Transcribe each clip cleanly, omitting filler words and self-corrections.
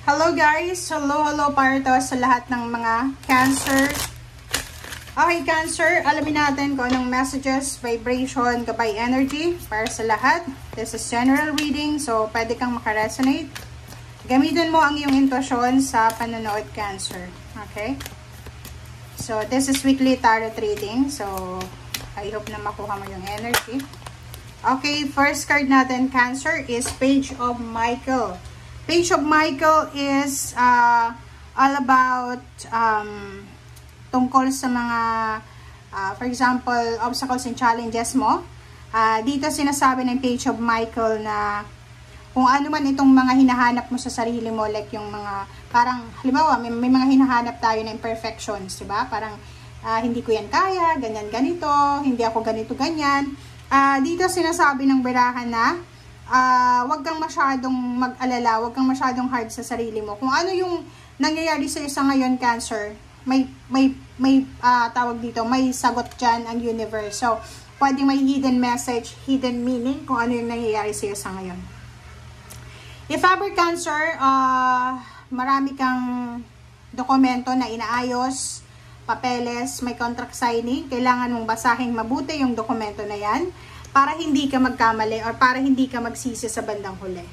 Hello guys! Hello para to sa lahat ng mga Cancer. Okay Cancer, alamin natin kung anong messages, vibration, gabay energy para sa lahat. This is general reading, so pwede kang makaresonate. Gamitin mo ang iyong intuition sa panonood Cancer. Okay? So this is weekly tarot reading, so I hope na makuha mo yung energy. Okay, first card natin Cancer is Page of Michael. Page of Michael is all about tungkol sa mga, for example, obstacles and challenges mo. Dito sinasabi ng Page of Michael na kung ano man itong mga hinahanap mo sa sarili mo, like yung mga, parang, halimbawa, may mga hinahanap tayo na imperfections, diba? Parang, hindi ko yan kaya, ganyan, ganito, hindi ako ganito, ganyan. Dito sinasabi ng barahan na, wag kang masyadong mag-alala, wag kang masyadong hard sa sarili mo. Kung ano yung nangyayari sa isa ngayon, Cancer, may tawag dito, may sagot dyan ang universe. So, pwedeng may hidden message, hidden meaning kung ano yung nangyayari sa isa ngayon. If ever Cancer, marami kang dokumento na inaayos, papeles, may contract signing, kailangan mong basahin mabuti yung dokumento na yan para hindi ka magkamali or para hindi ka magsisi sa bandang huli.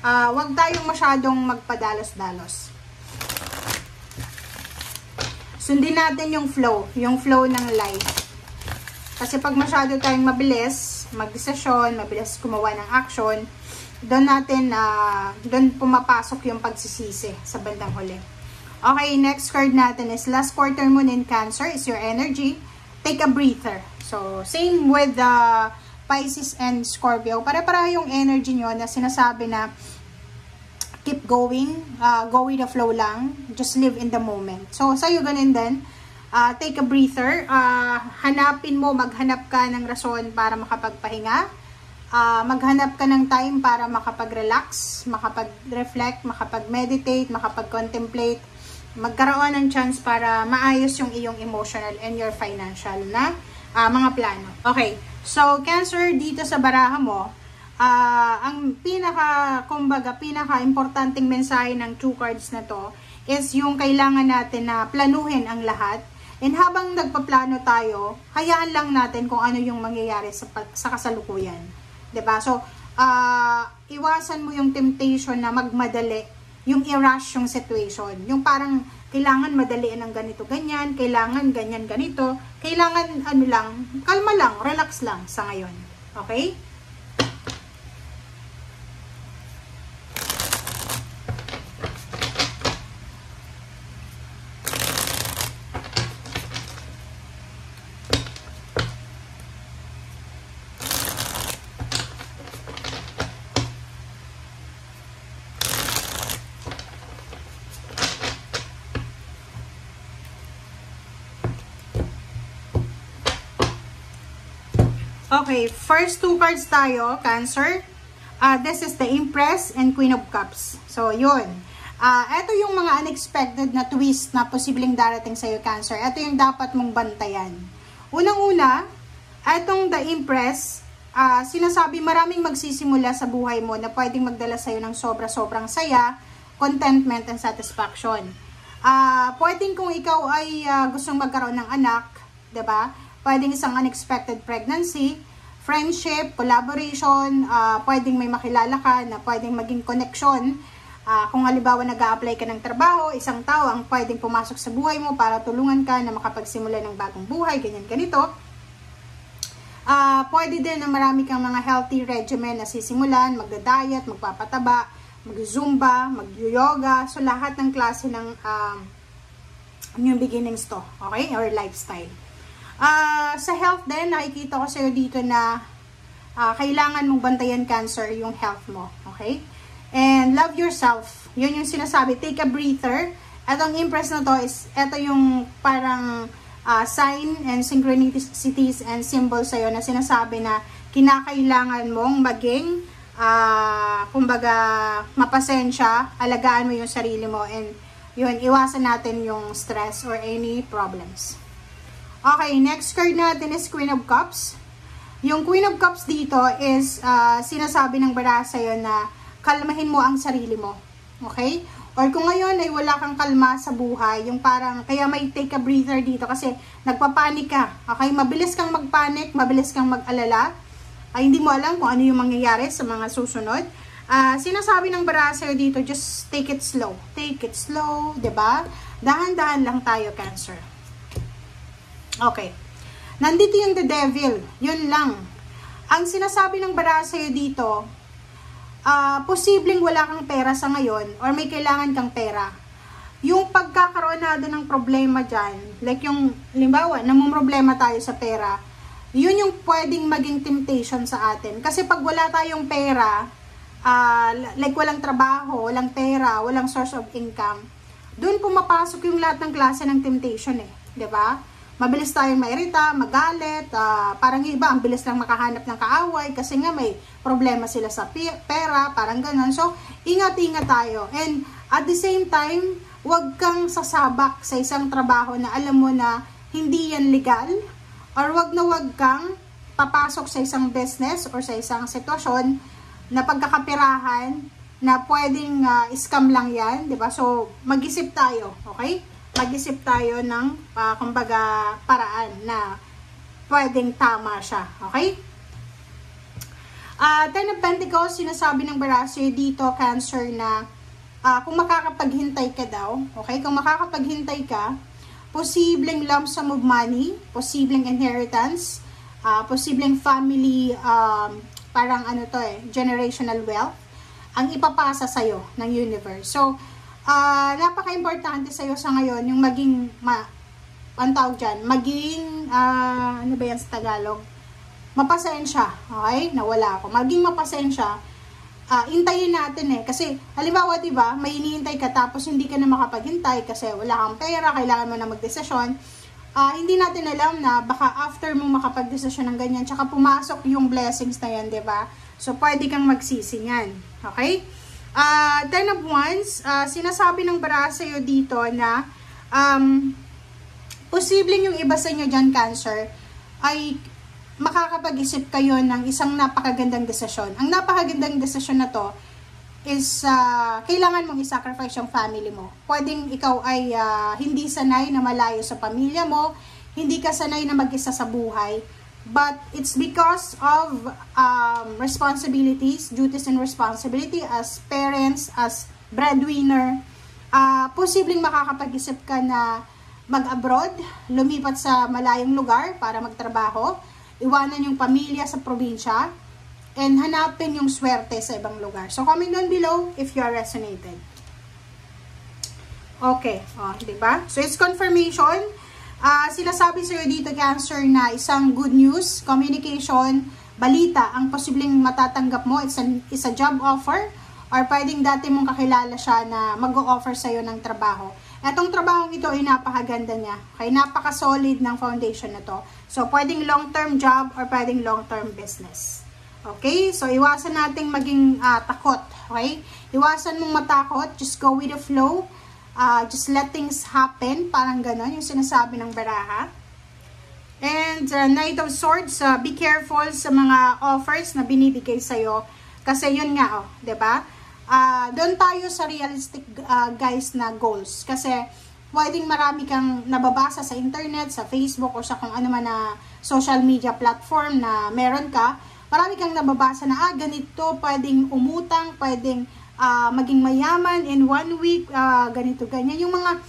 Huwag tayong masyadong magpadalos-dalos. Sundin natin yung flow ng life. Kasi pag masyado tayong mabilis, magdesisyon, mabilis gumawa ng action, doon pumapasok yung pagsisisi sa bandang huli. Okay, next card natin is last quarter moon in Cancer is your energy. Take a breather. So, same with the Pisces and Scorpio. Pare-para yung energy nyo na sinasabi na keep going, go with the flow lang, just live in the moment. So, sa'yo ganun din, take a breather, maghanap ka ng rason para makapagpahinga, maghanap ka ng time para makapag-relax, makapag-reflect, makapag-meditate, makapag-contemplate, magkaroon ng chance para maayos yung iyong emotional and your financial na mga plano. Okay, so Cancer, dito sa baraha mo, ang pinaka-importanting mensahe ng 2 cards na to is yung kailangan natin na planuhin ang lahat. And habang nagpaplano tayo, hayaan lang natin kung ano yung mangyayari sa kasalukuyan. 'Di ba? So, iwasan mo yung temptation na magmadali, yung i-rush yung situation. Yung parang kailangan madalian ng ganito, ganyan, kailangan ganyan, ganito, kailangan kalma lang, relax lang sa ngayon. Okay? Okay, first 2 cards tayo, Cancer. This is the Empress and Queen of Cups. So, yun. Ito yung mga unexpected na twist na posibleng darating sa'yo, Cancer. Ito yung dapat mong bantayan. Unang-una, itong the Empress, sinasabi maraming magsisimula sa buhay mo na pwedeng magdala sa'yo ng sobra-sobrang saya, contentment, and satisfaction. Pwedeng kung ikaw ay gustong magkaroon ng anak, diba? Pwedeng isang unexpected pregnancy, friendship, collaboration, pwedeng may makilala ka na pwedeng maging connection. Kung halimbawa nag-a-apply ka ng trabaho, isang tao ang pwedeng pumasok sa buhay mo para tulungan ka na makapagsimula ng bagong buhay, ganyan ganito. Pwede din na marami kang mga healthy regimen na sisimulan, magda-diet, magpapataba, mag-zumba, mag-yoga, so lahat ng klase ng new beginnings to, okay? Or lifestyle. Sa health din, nakikita ko sa'yo dito na kailangan mong bantayan, Cancer, yung health mo. Okay? And love yourself. Yun yung sinasabi. Take a breather. Etong Empress na to is, eto yung parang sign and synchronicities and symbols sa'yo na sinasabi na kinakailangan mong maging, kumbaga, mapasensya, alagaan mo yung sarili mo, and yun, iwasan natin yung stress or any problems. Okay, next card natin is Queen of Cups. Yung Queen of Cups dito is sinasabi ng baraha sa'yo na kalmahin mo ang sarili mo. Okay? Or kung ngayon ay wala kang kalma sa buhay, yung parang, kaya may take a breather dito kasi nagpapanik ka. Okay? Mabilis kang magpanik, mabilis kang mag-alala. Ay, hindi mo alam kung ano yung mangyayari sa mga susunod. Sinasabi ng bara sa'yo dito, just take it slow. Take it slow, 'di ba? Dahan-dahan lang tayo, Cancer. Okay. Nandito yung the devil. Yun lang. Ang sinasabi ng bara sa'yo dito, posibleng wala kang pera sa ngayon or may kailangan kang pera. Yung pagkakaroon natin ng problema dyan, like yung, limbawa, namumroblema tayo sa pera, yun yung pwedeng maging temptation sa atin. Kasi pag wala tayong pera, like walang trabaho, walang pera, walang source of income, doon pumapasok yung lahat ng klase ng temptation eh. 'Di ba? Mabilis tayong mairita, magalit, parang iba, ang bilis lang makahanap ng kaaway kasi nga may problema sila sa pera, parang ganun. So, ingat-ingat tayo. And at the same time, huwag kang sasabak sa isang trabaho na alam mo na hindi yan legal, or huwag kang papasok sa isang business or sa isang sitwasyon na pagkakapirahan na pwedeng scam lang yan, 'di ba? So, mag-isip tayo, okay? Mag-isip tayo ng kumbaga paraan na pwedeng tama siya, okay? Ten of Pentacles, sinasabi ng Barasyo dito, Cancer, na kung makakapaghintay ka daw, okay? Kung makakapaghintay ka, posibleng lump sum of money, posibleng inheritance, posibleng family, parang ano to generational wealth, ang ipapasa sa'yo ng universe. So, napaka-importante sa'yo sa ngayon, yung maging, ang tawag dyan, maging, ano ba yan sa Tagalog? Mapasensya, okay? Nawala ako. Maging mapasensya, intayin natin eh. Kasi, halimbawa, diba, may hinihintay ka tapos hindi ka na makapaghintay kasi wala kang pera, kailangan mo na magdesisyon. Hindi natin alam na baka after mo makapagdesisyon ng ganyan, tsaka pumasok yung blessings na yan, diba? So, pwede kang magsisi niyan. Okay? Ten of Wands, sinasabi ng bara sa'yo dito na posibleng yung iba sa inyo dyan, Cancer, ay makakapag-isip kayo ng isang napakagandang desisyon. Ang napakagandang desisyon na to is kailangan mong i-sacrifice yung family mo. Pwedeng ikaw ay hindi sanay na malayo sa pamilya mo, hindi ka sanay na mag-isa sa buhay, but it's because of responsibilities, duties and responsibility as parents, as breadwinner. Posibleng makakapag-isip ka na mag-abroad, lumipat sa malayong lugar para magtrabaho, iwanan yung pamilya sa probinsya, and hanapin yung swerte sa ibang lugar. So, comment down below if you are resonated. Okay. Diba? So, it's confirmation. Sinasabi sa'yo dito, Cancer, na isang good news, communication, balita, ang posibleng matatanggap mo. It's a job offer, or pwedeng dati mong kakilala siya na mag-o-offer sa'yo ng trabaho. Etong trabaho ito ay napakaganda niya. Okay? Napaka-solid ng foundation na to. So, pwedeng long-term job or pwedeng long-term business. Okay? So, iwasan nating maging takot. Okay? Iwasan mong matakot. Just go with the flow. Just let things happen. Parang gano'n yung sinasabi ng baraha. And Knight of Swords, be careful sa mga offers na binibigay sa'yo. Kasi yun nga, diba? Doon tayo sa realistic guys na goals. Kasi pwedeng marami kang nababasa sa internet, sa Facebook, o sa kung ano man na social media platform na meron ka. Marami kang nababasa na, ganito, pwedeng umutang, pwedeng maging mayaman in 1 week, ganito, ganyan. Yung mga,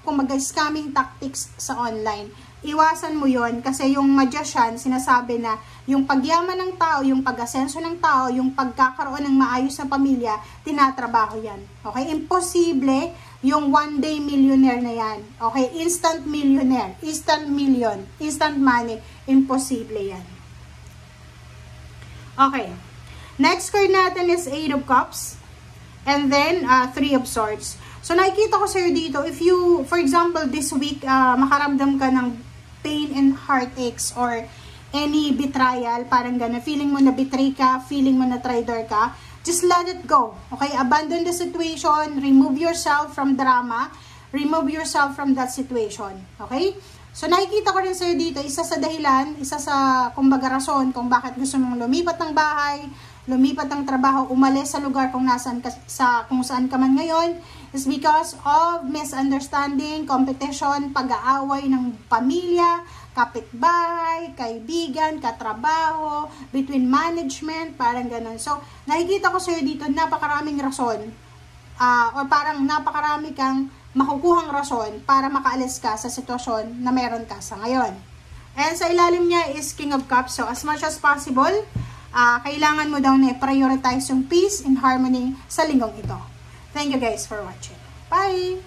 kumbaga, scamming tactics sa online. Iwasan mo yon kasi yung magician, sinasabi na yung pagyaman ng tao, yung pag-asenso ng tao, yung pagkakaroon ng maayos na pamilya, tinatrabaho yan. Okay? Imposible yung one day millionaire na yan. Okay? Instant millionaire, instant million, instant money, imposible yan. Okay. Next card natin is 8 of Cups. And then, 3 of Swords. So, nakikita ko sa'yo dito, if you, for example, this week, makaramdam ka ng pain and heartaches or any betrayal, parang gano'n, feeling mo na betray ka, feeling mo na traitor ka, just let it go. Okay? Abandon the situation, remove yourself from drama, remove yourself from that situation. Okay? So, nakikita ko rin sa'yo dito, isa sa dahilan, isa sa, kumbaga, rason kung bakit gusto mong lumipat ng bahay, lumipat ng trabaho, umalis sa lugar kung nasaan ka, kung saan ka man ngayon, is because of misunderstanding, competition, pag-aaway ng pamilya, kapitbahay, kaibigan, katrabaho, between management, parang ganun. So, nakikita ko sa'yo dito, napakaraming rason, or parang napakarami kang makukuhang rason para makaalis ka sa sitwasyon na meron ka sa ngayon. And sa ilalim niya is King of Cups. So, as much as possible, kailangan mo daw na i-prioritize yung peace and harmony sa linggong ito. Thank you guys for watching. Bye!